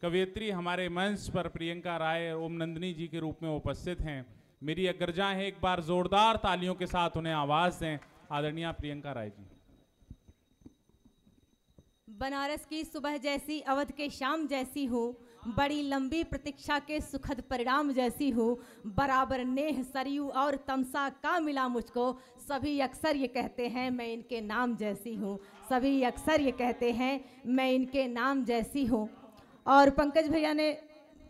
कवियत्री हमारे मंच पर प्रियंका राय ओम नंदिनी जी के रूप में उपस्थित हैं। मेरी अग्रजा है, एक बार जोरदार तालियों के साथ उन्हें आवाज दें। आदरणीय प्रियंका राय जी। बनारस की सुबह जैसी, अवध के शाम जैसी हूँ, बड़ी लंबी प्रतीक्षा के सुखद परिणाम जैसी हूँ, बराबर नेह सरयू और तमसा का मिला मुझको, सभी अक्सर ये कहते हैं मैं इनके नाम जैसी हूँ, सभी अक्सर ये कहते हैं मैं इनके नाम जैसी हूँ। और पंकज भैया ने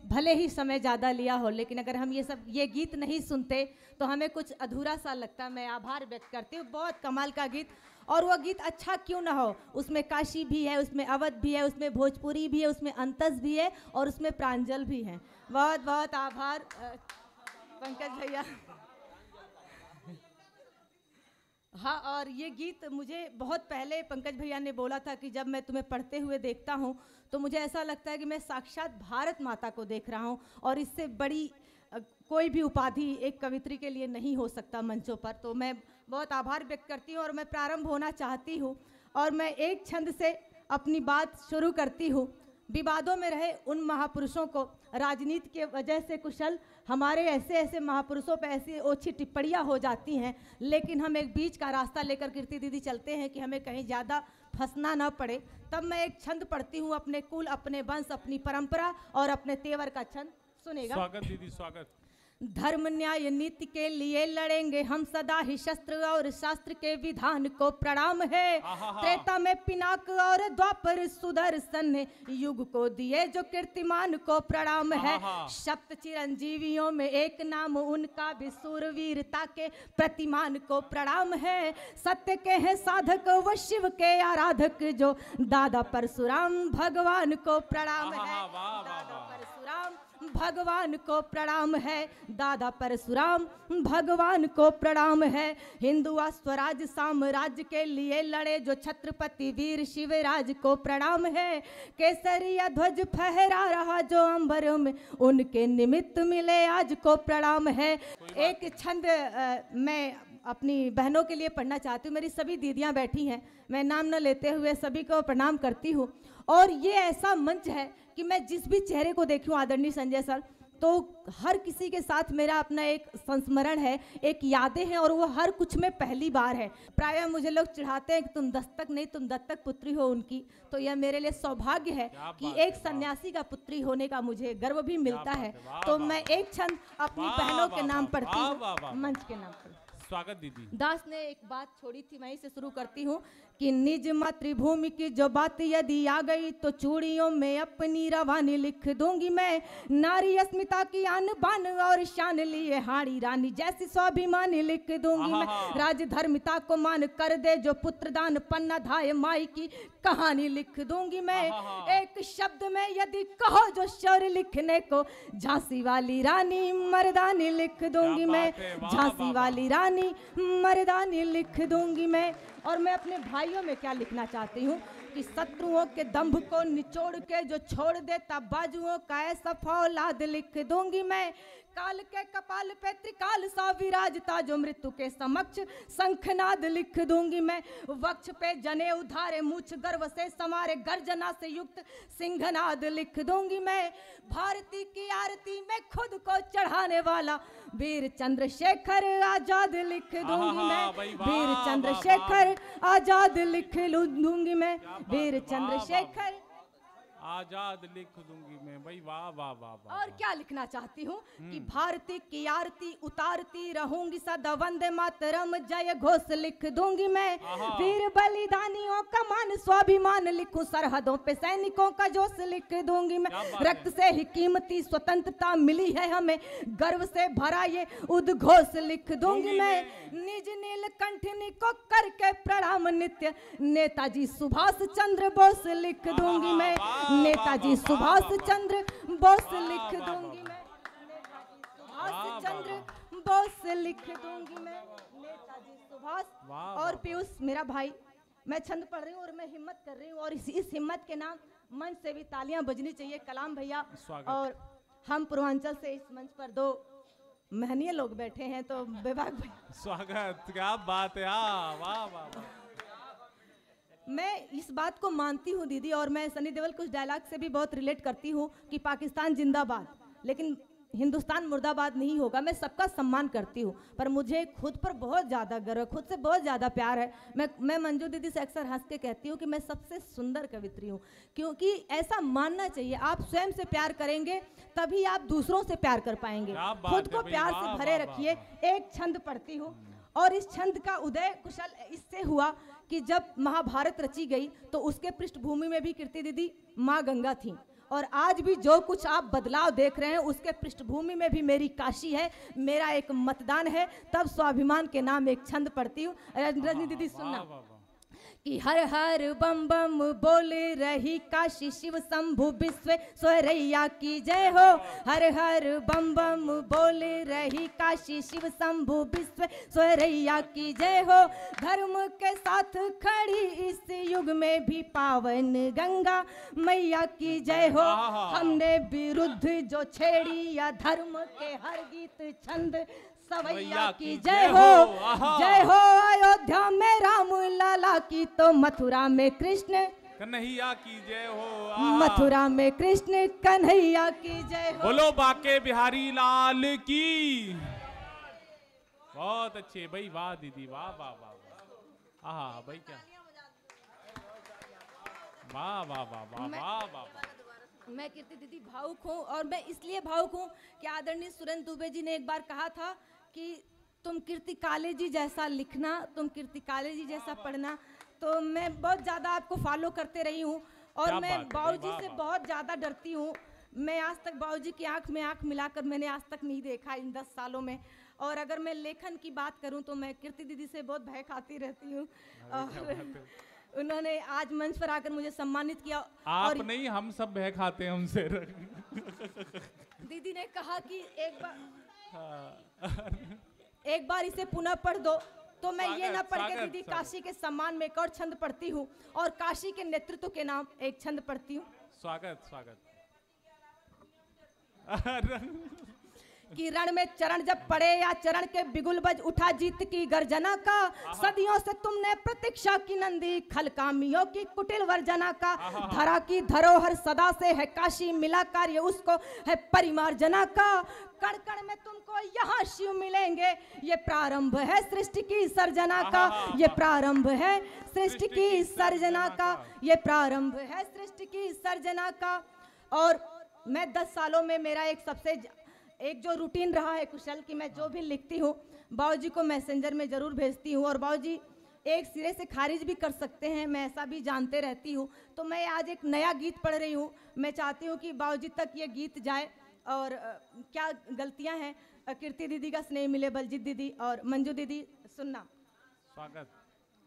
भले ही समय ज़्यादा लिया हो, लेकिन अगर हम ये गीत नहीं सुनते तो हमें कुछ अधूरा सा लगता। मैं आभार व्यक्त करती हूँ, बहुत कमाल का गीत। और वो गीत अच्छा क्यों ना हो, उसमें काशी भी है, उसमें अवध भी है, उसमें भोजपुरी भी है, उसमें अंतस भी है और उसमें प्रांजल भी है। बहुत बहुत आभार पंकज भैया। हाँ, और ये गीत मुझे बहुत पहले पंकज भैया ने बोला था कि जब मैं तुम्हें पढ़ते हुए देखता हूँ तो मुझे ऐसा लगता है कि मैं साक्षात भारत माता को देख रहा हूँ, और इससे बड़ी कोई भी उपाधि एक कवित्री के लिए नहीं हो सकता मंचों पर। तो मैं बहुत आभार व्यक्त करती हूँ और मैं प्रारंभ होना चाहती हूँ, और मैं एक छंद से अपनी बात शुरू करती हूँ। विवादों में रहे उन महापुरुषों को, राजनीति के वजह से कुशल हमारे ऐसे ऐसे महापुरुषों पर ऐसी ओछी टिप्पणियाँ हो जाती हैं, लेकिन हम एक बीच का रास्ता लेकर कीर्ति दीदी चलते हैं कि हमें कहीं ज़्यादा फंसना ना पड़े। तब मैं एक छंद पढ़ती हूँ, अपने कुल, अपने वंश, अपनी परंपरा और अपने तेवर का छंद। सुनेगा? स्वागत दीदी, स्वागत। धर्म न्याय नीति के लिए लड़ेंगे हम सदा ही, शस्त्र और शास्त्र के विधान को प्रणाम है। त्रेता में पिनाक और द्वापर सुदर्शन, युग को दिए जो कीर्तिमान को प्रणाम है। सप्त चिरंजीवियों में एक नाम उनका भी, सूरवीरता के प्रतिमान को प्रणाम है। सत्य के हैं साधक व शिव के आराधक, जो दादा परशुराम भगवान को प्रणाम है। दादा परशुराम भगवान को प्रणाम है, दादा परशुराम भगवान को प्रणाम है। हिंदू स्वराज साम्राज्य के लिए लड़े जो छत्रपति वीर शिवराज को प्रणाम है। केसरिया ध्वज फहरा रहा जो अंबर में, उनके निमित्त मिले आज को प्रणाम है। एक छंद मैं अपनी बहनों के लिए पढ़ना चाहती हूँ। मेरी सभी दीदियाँ बैठी हैं, मैं नाम न लेते हुए सभी को प्रणाम करती हूँ। और ये ऐसा मंच है कि मैं जिस भी चेहरे को देखूं, आदरणीय संजय सर, तो हर किसी के साथ मेरा अपना एक संस्मरण है, एक यादें हैं, और वो हर कुछ में पहली बार है। प्रायः मुझे लोग चिढ़ाते हैं कि तुम दस्तक नहीं, तुम दत्तक पुत्री हो उनकी। तो यह मेरे लिए सौभाग्य है कि एक सन्यासी का पुत्री होने का मुझे गर्व भी मिलता है। तो मैं एक छंद अपनी बहनों के नाम पढ़ती हूँ, मंच के नाम पर। स्वागत दीदी। दास ने एक बात छोड़ी थी, वहीं से शुरू करती हूँ कि निज मातृभूमि की जो बात यदि आ गई तो चूड़ियों में अपनी रवानी लिख दूंगी मैं। नारी अस्मिता की आन बान और शान लिए हाड़ी रानी जैसी स्वाभिमानी लिख दूंगी मैं। राजधर्मिता को मान कर दे जो पुत्रदान, पन्ना धाय माई की कहानी लिख दूंगी मैं। एक शब्द में यदि कहो जो शौर्य लिखने को, झांसी वाली रानी मर्दानी लिख दूंगी मैं। झांसी वाली रानी मर्दानी लिख दूंगी मैं। और मैं अपने भाइयों में क्या लिखना चाहती हूँ कि शत्रुओं के दंभ को निचोड़ के जो छोड़ देता बाजुओं का ऐसा फौलाद लिख दूंगी मैं। काल के कपाल पे त्रिकाल सा विराजता जो मृत्यु के समक्ष शंखनाद लिख दूंगी मैं। वक्ष पे जने उधारे मूछ गर्व से समारे गर्जना से युक्त सिंहनाद लिख दूंगी मैं। भारती की आरती में खुद को चढ़ाने वाला वीर चंद्रशेखर आजाद लिख दूंगी मैं। वीर चंद्रशेखर आजाद लिख दूंगी मैं। वीर चंद्रशेखर आजाद लिख दूंगी मैं। भाई वाह वाह वाह वाह। और क्या लिखना चाहती हूँ कि भारती की आरती उतारती रहूंगी सदा, वंदे मातरम जय घोष लिख दूंगी मैं। वीर बलिदानियों का मान स्वाभिमान लिखूं, सरहदों पे सैनिकों का जोश लिख दूंगी मैं। रक्त से ही कीमती स्वतंत्रता मिली है हमें, गर्व से भरा ये उद्घोष लिख दूंगी मैं। निज नीलकंठनी को करके प्रणाम नित्य, नेताजी सुभाष चंद्र बोस लिख दूंगी मैं। नेताजी सुभाष चंद्र बोस लिख दूंगी मैं। सुभाष चंद्र बोस लिख दूंगी मैं। नेताजी सुभाष। और पीयूष मेरा भाई, मैं छंद पढ़ रही हूँ और मैं हिम्मत कर रही हूँ, और इस हिम्मत के नाम मंच से भी तालियां बजनी चाहिए। कलाम भैया और हम पूर्वांचल से इस मंच पर दो महनीय लोग बैठे हैं, तो विभाग भाई स्वागत। क्या बात है, वाह वाह वाह। मैं इस बात को मानती हूँ दीदी, और मैं सनी देओल के उस डायलॉग से भी बहुत रिलेट करती हूँ कि पाकिस्तान जिंदाबाद, लेकिन हिंदुस्तान मुर्दाबाद नहीं होगा। मैं सबका सम्मान करती हूँ, पर मुझे खुद पर बहुत ज़्यादा गर्व है, खुद से बहुत ज़्यादा प्यार है। मैं मंजू दीदी से अक्सर हंस के कहती हूँ कि मैं सबसे सुंदर कवित्री हूँ, क्योंकि ऐसा मानना चाहिए। आप स्वयं से प्यार करेंगे तभी आप दूसरों से प्यार कर पाएंगे। खुद को प्यार से भरे रखिए। एक छंद पढ़ती हूँ, और इस छंद का उदय कुशल इससे हुआ कि जब महाभारत रची गई तो उसके पृष्ठभूमि में भी कीर्ति दीदी माँ गंगा थी, और आज भी जो कुछ आप बदलाव देख रहे हैं उसके पृष्ठभूमि में भी मेरी काशी है, मेरा एक मतदान है। तब स्वाभिमान के नाम एक छंद पढ़ती हूँ। रजनी दीदी सुनना कि हर हर बम बम बोल रही काशी शिव शंभु विश्वेश्वरैया की जय हो। हर हर बम बम बोल रही काशी शिव शंभु विश्वेश्वरैया की जय हो। धर्म के साथ खड़ी इस युग में भी पावन गंगा मैया की जय हो। हमने विरुद्ध जो छेड़ी या धर्म के हर गीत छंद सवैया की जय हो। जय हो अयोध्या में राम लाला की, तो मथुरा में कृष्ण कन्हैया की जय हो। मथुरा में कृष्ण कन्हैया की जय हो। बोलो बाके बिहारी लाल की। बहुत अच्छे भाई, वाह दीदी, वाह वाह वाह। आहा भाई, क्या वाह वाह वाह वाह वाह वाह। मैं कीर्ति दीदी भावुक हूँ, और मैं इसलिए भावुक हूँ कि आदरणीय सुरेंद्र दुबे जी ने एक बार कहा था कि तुम कीर्ति काले जी जैसा लिखना, तुम कीर्ति काले जी जैसा पढ़ना। तो मैं बहुत ज़्यादा आपको फॉलो करते रही हूँ, और मैं बाबूजी से बहुत ज़्यादा डरती हूँ। मैं आज तक बाबूजी की आंख में आंख मिलाकर मैंने आज तक नहीं देखा इन 10 सालों में। और अगर मैं लेखन की बात करूँ तो मैं कीर्ति दीदी से बहुत भय खाती रहती हूँ, और उन्होंने आज मंच पर आकर मुझे सम्मानित किया। आप और नहीं, हम सब भय खाते हैं उनसे। दीदी ने कहा कि एक बार इसे पुनः पढ़ दो, तो मैं ये ना पढ़ के दीदी काशी के सम्मान में एक और छंद पढ़ती हूँ, और काशी के नेतृत्व के नाम एक छंद पढ़ती हूँ। स्वागत स्वागत। कि रण में चरण जब पड़े या चरण के बिगुल बज उठा जीत की गर्जना का। सदियों से तुमने प्रतीक्षा की नंदी खलकामियों की कुटिल वर्जना का। धरा की धरोहर सदा से है काशी, मिला कार्य उसको है परिमार्जना का। कण कण में तुमको यहाँ शिव मिलेंगे, ये प्रारंभ है सृष्टि की सर्जना का। ये प्रारंभ है सृष्टि की सर्जना का। ये प्रारंभ है सृष्टि की सर्जना का। और मैं 10 सालों में मेरा एक जो रूटीन रहा है कुशल, कि मैं जो भी लिखती हूँ बाबूजी को मैसेंजर में ज़रूर भेजती हूँ, और बाबूजी एक सिरे से खारिज भी कर सकते हैं, मैं ऐसा भी जानते रहती हूँ। तो मैं आज एक नया गीत पढ़ रही हूँ, मैं चाहती हूँ कि बाबूजी तक ये गीत जाए। और क्या गलतियाँ हैं, कीर्ति दीदी का स्नेह मिले, बलजीत दीदी और मंजू दीदी सुनना। स्वागत।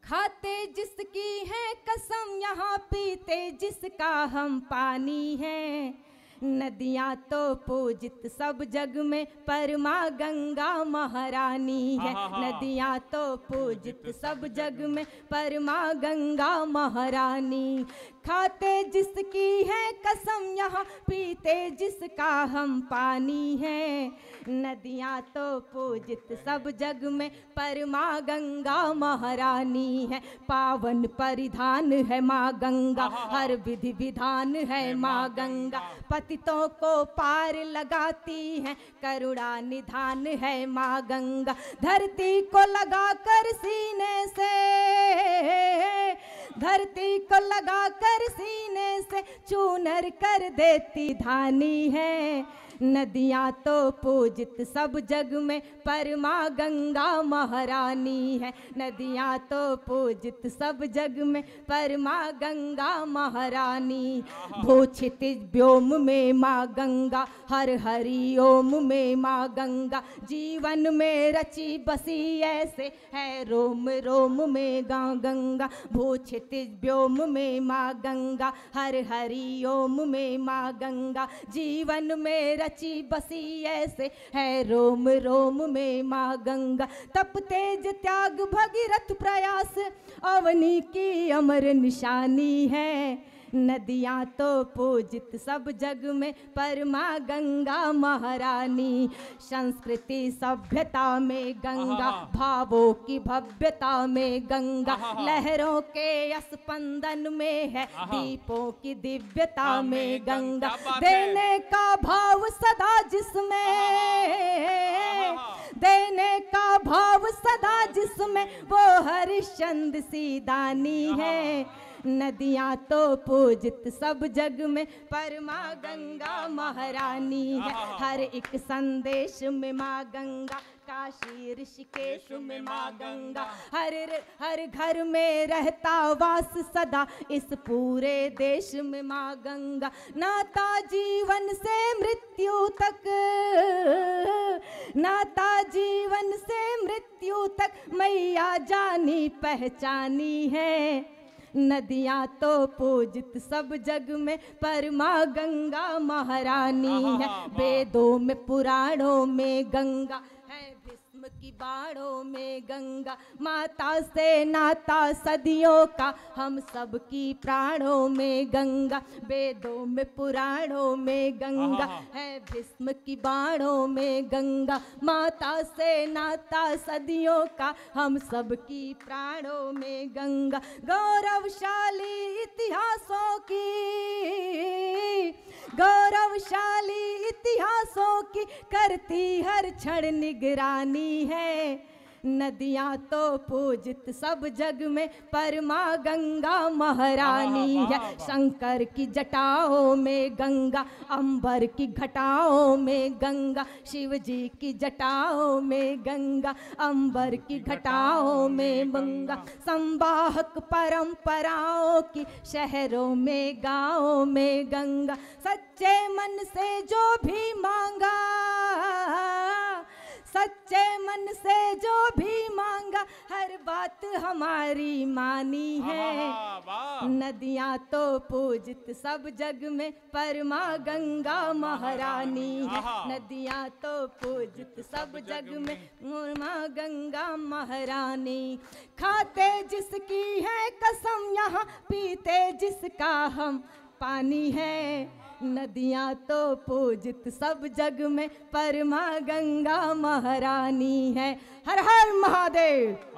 खाते जिसकी है कसम यहाँ पीते जिसका हम पानी है। नदियाँ तो पूजित सब जग में पर माँ गंगा महारानी है। नदियाँ तो पूजित सब जग में पर माँ गंगा महारानी। खाते जिसकी है कसम यहाँ पीते जिसका हम पानी है। नदियाँ तो पूजित सब जग में पर माँ गंगा महारानी है। पावन परिधान है माँ गंगा, हर विधि विधान है माँ गंगा। पतितों को पार लगाती है, करुणा निधान है माँ गंगा। धरती को लगा कर सीने से, धरती को लगा कर सीने से चूनर कर देती धानी है। नदियाँ तो पूजित सब जग में पर माँ गंगा महारानी है। नदियाँ तो पूजित सब जग में पर माँ गंगा महारानी। भू क्षितिज व्योम में माँ गंगा, हर हरि ओम में माँ गंगा। जीवन में रची बसी ऐसे है रोम रोम में गाँ गंगा। भू क्षितिज व्योम में माँ गंगा, हर हरि ओम में माँ गंगा। जीवन में रची बसी ऐसे है रोम रोम में माँ गंगा। तप तेज त्याग भगीरथ प्रयास अवनी की अमर निशानी है। नदियाँ तो पूजित सब जग में पर माँ गंगा महारानी। संस्कृति सभ्यता में गंगा, भावों की भव्यता में गंगा, लहरों के स्पंदन में है दीपों की दिव्यता में गंगा। देने का भाव सदा जिसमें, देने का भाव सदा जिसमें, वो हरिश्चंद्र सी दानी है। नदियाँ तो पूजित सब जग में पर माँ गंगा महारानी है। हर एक संदेश में माँ गंगा, काशी ऋषिकेश में माँ गंगा, हर घर में रहता वास सदा इस पूरे देश में माँ गंगा। नाता जीवन से मृत्यु तक, नाता जीवन से मृत्यु तक मैया जानी पहचानी है। नदियाँ तो पूजित सब जग में पर माँ गंगा महारानी है। वेदों में पुराणों में गंगा है, भीष्म की बाणों में गंगा। माता से नाता सदियों का हम सब की प्राणों में गंगा। वेदों में पुराणों में गंगा है, भीष्म की बाणों में गंगा। माता से नाता सदियों का हम सब की प्राणों में गंगा। गौरवशाली इतिहासों की, गौरवशाली इतिहासों की करती हर क्षण निगरानी है। नदियाँ तो पूजित सब जग में पर माँ गंगा महारानी है। शंकर की जटाओं में गंगा, अंबर की घटाओं में गंगा। शिव जी की जटाओं में गंगा, अंबर की घटाओं में गंगा। संवाहक परंपराओं की शहरों में गाँवों में गंगा। सच्चे मन से जो भी मांगा, सच्चे मन से जो भी मांगा, हर बात हमारी मानी है। नदियाँ तो पूजित सब जग में पर माँ गंगा महारानी है। नदियाँ तो पूजित सब जग में माँ गंगा महारानी। खाते जिसकी है कसम यहाँ, पीते जिसका हम पानी है। नदियाँ तो पूजित सब जग में पर माँ गंगा महारानी है। हर हर महादेव।